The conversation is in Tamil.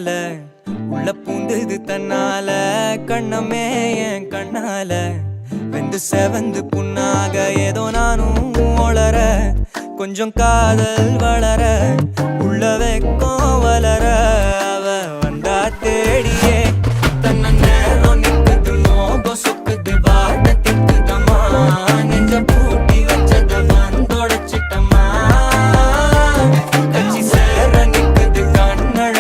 கண்ணால உள்ள பூந்தது தன்னால கண்ணமே என் கண்ணால வெந்து செவந்து புண்ணாக ஏதோ நானும் ஒளர கொஞ்சம் காதல் வளர உள்ள வெக்கம்